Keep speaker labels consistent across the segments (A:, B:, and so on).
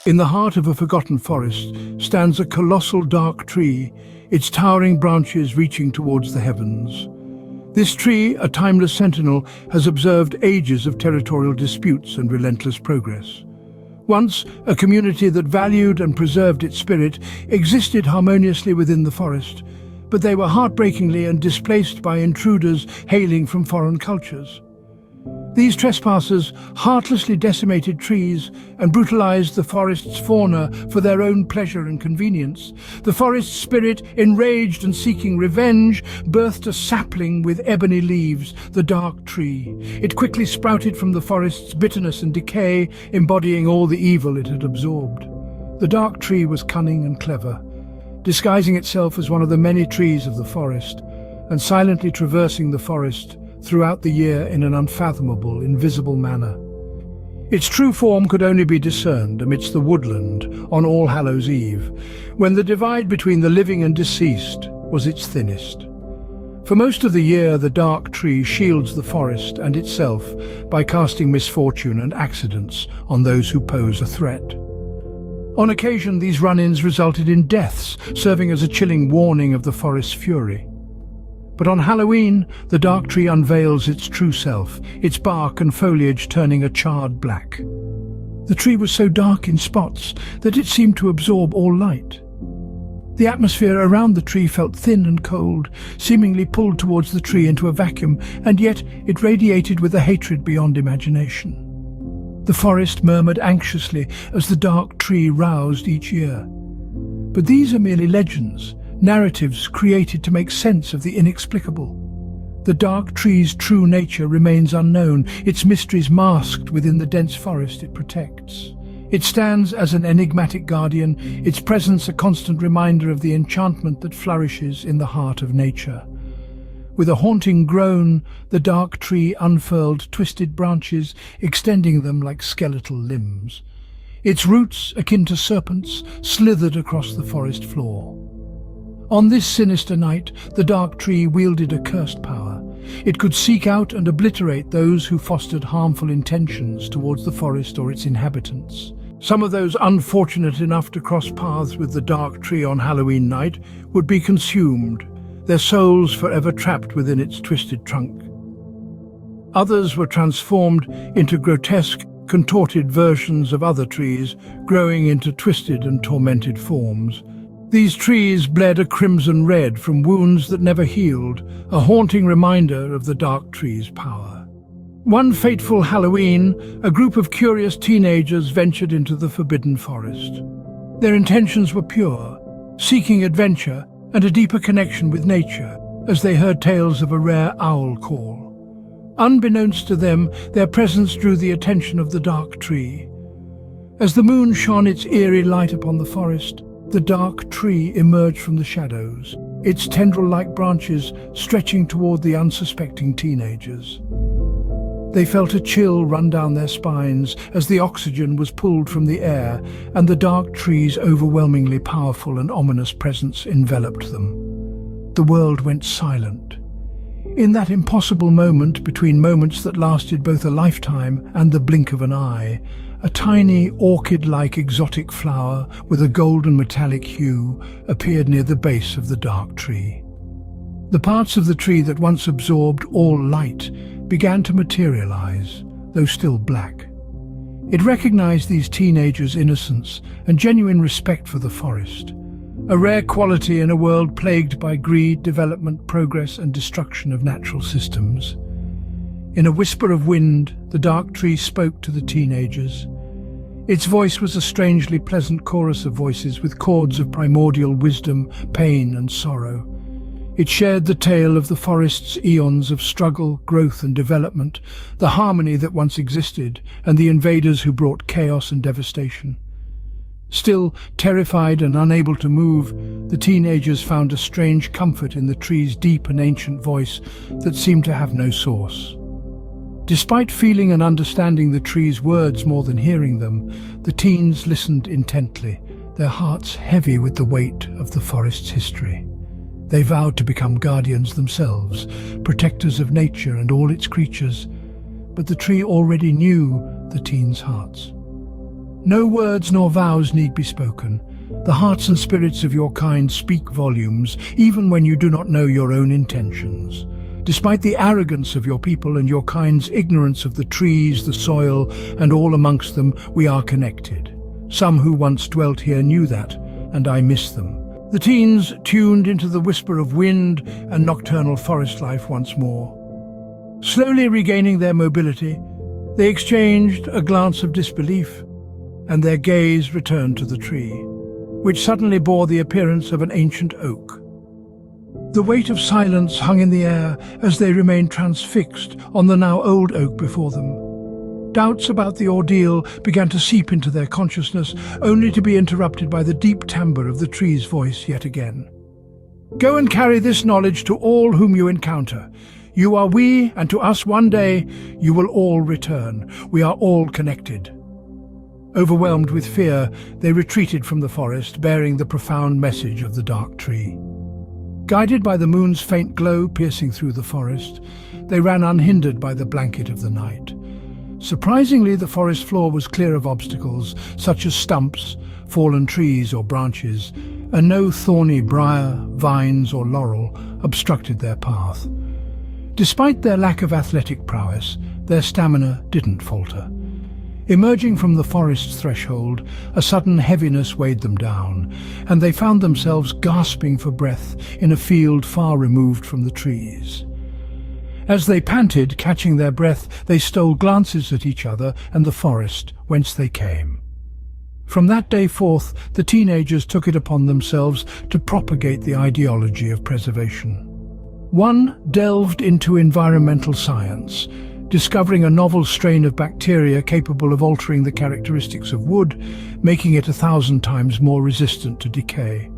A: In the heart of a forgotten forest stands a colossal dark tree, its towering branches reaching towards the heavens. This tree, a timeless sentinel, has observed ages of territorial disputes and relentless progress. Once, a community that valued and preserved its spirit existed harmoniously within the forest, but they were heartbreakingly and displaced by intruders hailing from foreign cultures. These trespassers heartlessly decimated trees and brutalized the forest's fauna for their own pleasure and convenience. The forest spirit, enraged and seeking revenge, birthed a sapling with ebony leaves, the dark tree. It quickly sprouted from the forest's bitterness and decay, embodying all the evil it had absorbed. The dark tree was cunning and clever, disguising itself as one of the many trees of the forest, and silently traversing the forest throughout the year in an unfathomable, invisible manner. Its true form could only be discerned amidst the woodland on All Hallows' Eve, when the divide between the living and deceased was its thinnest. For most of the year, the dark tree shields the forest and itself by casting misfortune and accidents on those who pose a threat. On occasion, these run-ins resulted in deaths, serving as a chilling warning of the forest's fury. But on Halloween, the dark tree unveils its true self, its bark and foliage turning a charred black. The tree was so dark in spots that it seemed to absorb all light. The atmosphere around the tree felt thin and cold, seemingly pulled towards the tree into a vacuum, and yet it radiated with a hatred beyond imagination. The forest murmured anxiously as the dark tree roused each year. But these are merely legends, narratives created to make sense of the inexplicable. The dark tree's true nature remains unknown, its mysteries masked within the dense forest it protects. It stands as an enigmatic guardian, its presence a constant reminder of the enchantment that flourishes in the heart of nature. With a haunting groan, the dark tree unfurled twisted branches, extending them like skeletal limbs. Its roots, akin to serpents, slithered across the forest floor. On this sinister night, the dark tree wielded a cursed power. It could seek out and obliterate those who fostered harmful intentions towards the forest or its inhabitants. Some of those unfortunate enough to cross paths with the dark tree on Halloween night would be consumed, their souls forever trapped within its twisted trunk. Others were transformed into grotesque, contorted versions of other trees, growing into twisted and tormented forms. These trees bled a crimson red from wounds that never healed, a haunting reminder of the dark tree's power. One fateful Halloween, a group of curious teenagers ventured into the forbidden forest. Their intentions were pure, seeking adventure and a deeper connection with nature, as they heard tales of a rare owl call. Unbeknownst to them, their presence drew the attention of the dark tree. As the moon shone its eerie light upon the forest, the dark tree emerged from the shadows, its tendril-like branches stretching toward the unsuspecting teenagers. They felt a chill run down their spines as the oxygen was pulled from the air, and the dark tree's overwhelmingly powerful and ominous presence enveloped them. The world went silent. In that impossible moment between moments that lasted both a lifetime and the blink of an eye, a tiny, orchid-like exotic flower with a golden metallic hue appeared near the base of the dark tree. The parts of the tree that once absorbed all light began to materialize, though still black. It recognized these teenagers' innocence and genuine respect for the forest, a rare quality in a world plagued by greed, development, progress, and destruction of natural systems. In a whisper of wind, the dark tree spoke to the teenagers. Its voice was a strangely pleasant chorus of voices with chords of primordial wisdom, pain, and sorrow. It shared the tale of the forest's eons of struggle, growth, and development, the harmony that once existed, and the invaders who brought chaos and devastation. Still, terrified and unable to move, the teenagers found a strange comfort in the tree's deep and ancient voice that seemed to have no source. Despite feeling and understanding the tree's words more than hearing them, the teens listened intently, their hearts heavy with the weight of the forest's history. They vowed to become guardians themselves, protectors of nature and all its creatures, but the tree already knew the teens' hearts. No words nor vows need be spoken. The hearts and spirits of your kind speak volumes, even when you do not know your own intentions. Despite the arrogance of your people and your kind's ignorance of the trees, the soil, and all amongst them, we are connected. Some who once dwelt here knew that, and I miss them. The teens tuned into the whisper of wind and nocturnal forest life once more. Slowly regaining their mobility, they exchanged a glance of disbelief, and their gaze returned to the tree, which suddenly bore the appearance of an ancient oak. The weight of silence hung in the air as they remained transfixed on the now old oak before them. Doubts about the ordeal began to seep into their consciousness, only to be interrupted by the deep timbre of the tree's voice yet again. Go and carry this knowledge to all whom you encounter. You are we, and to us one day you will all return. We are all connected. Overwhelmed with fear, they retreated from the forest, bearing the profound message of the dark tree. Guided by the moon's faint glow piercing through the forest, they ran unhindered by the blanket of the night. Surprisingly, the forest floor was clear of obstacles, such as stumps, fallen trees or branches, and no thorny briar, vines or laurel obstructed their path. Despite their lack of athletic prowess, their stamina didn't falter. Emerging from the forest's threshold, a sudden heaviness weighed them down, and they found themselves gasping for breath in a field far removed from the trees. As they panted, catching their breath, they stole glances at each other and the forest whence they came. From that day forth, the teenagers took it upon themselves to propagate the ideology of preservation. One delved into environmental science, discovering a novel strain of bacteria capable of altering the characteristics of wood, making it 1,000 times more resistant to decay.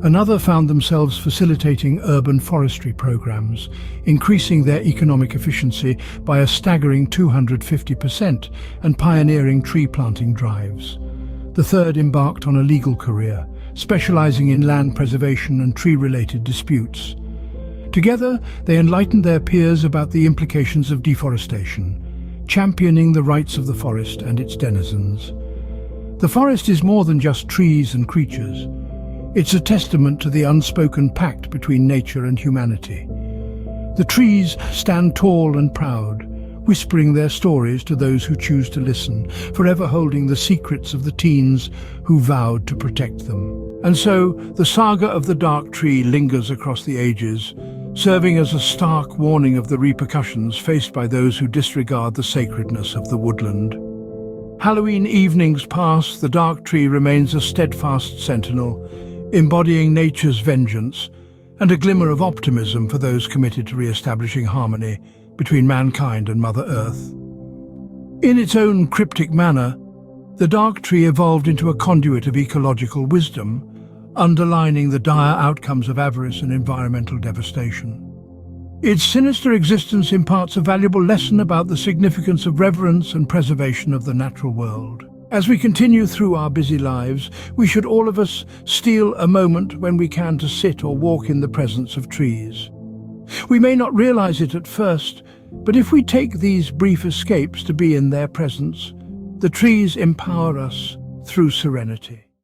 A: Another found themselves facilitating urban forestry programs, increasing their economic efficiency by a staggering 250% and pioneering tree planting drives. The third embarked on a legal career, specializing in land preservation and tree-related disputes. Together, they enlightened their peers about the implications of deforestation, championing the rights of the forest and its denizens. The forest is more than just trees and creatures. It's a testament to the unspoken pact between nature and humanity. The trees stand tall and proud, whispering their stories to those who choose to listen, forever holding the secrets of the teens who vowed to protect them. And so, the saga of the dark tree lingers across the ages, serving as a stark warning of the repercussions faced by those who disregard the sacredness of the woodland. Halloween evenings pass, the dark tree remains a steadfast sentinel, embodying nature's vengeance and a glimmer of optimism for those committed to re-establishing harmony between mankind and Mother Earth. In its own cryptic manner, the dark tree evolved into a conduit of ecological wisdom, underlining the dire outcomes of avarice and environmental devastation. Its sinister existence imparts a valuable lesson about the significance of reverence and preservation of the natural world. As we continue through our busy lives, we should all of us steal a moment when we can to sit or walk in the presence of trees. We may not realize it at first, but if we take these brief escapes to be in their presence, the trees empower us through serenity.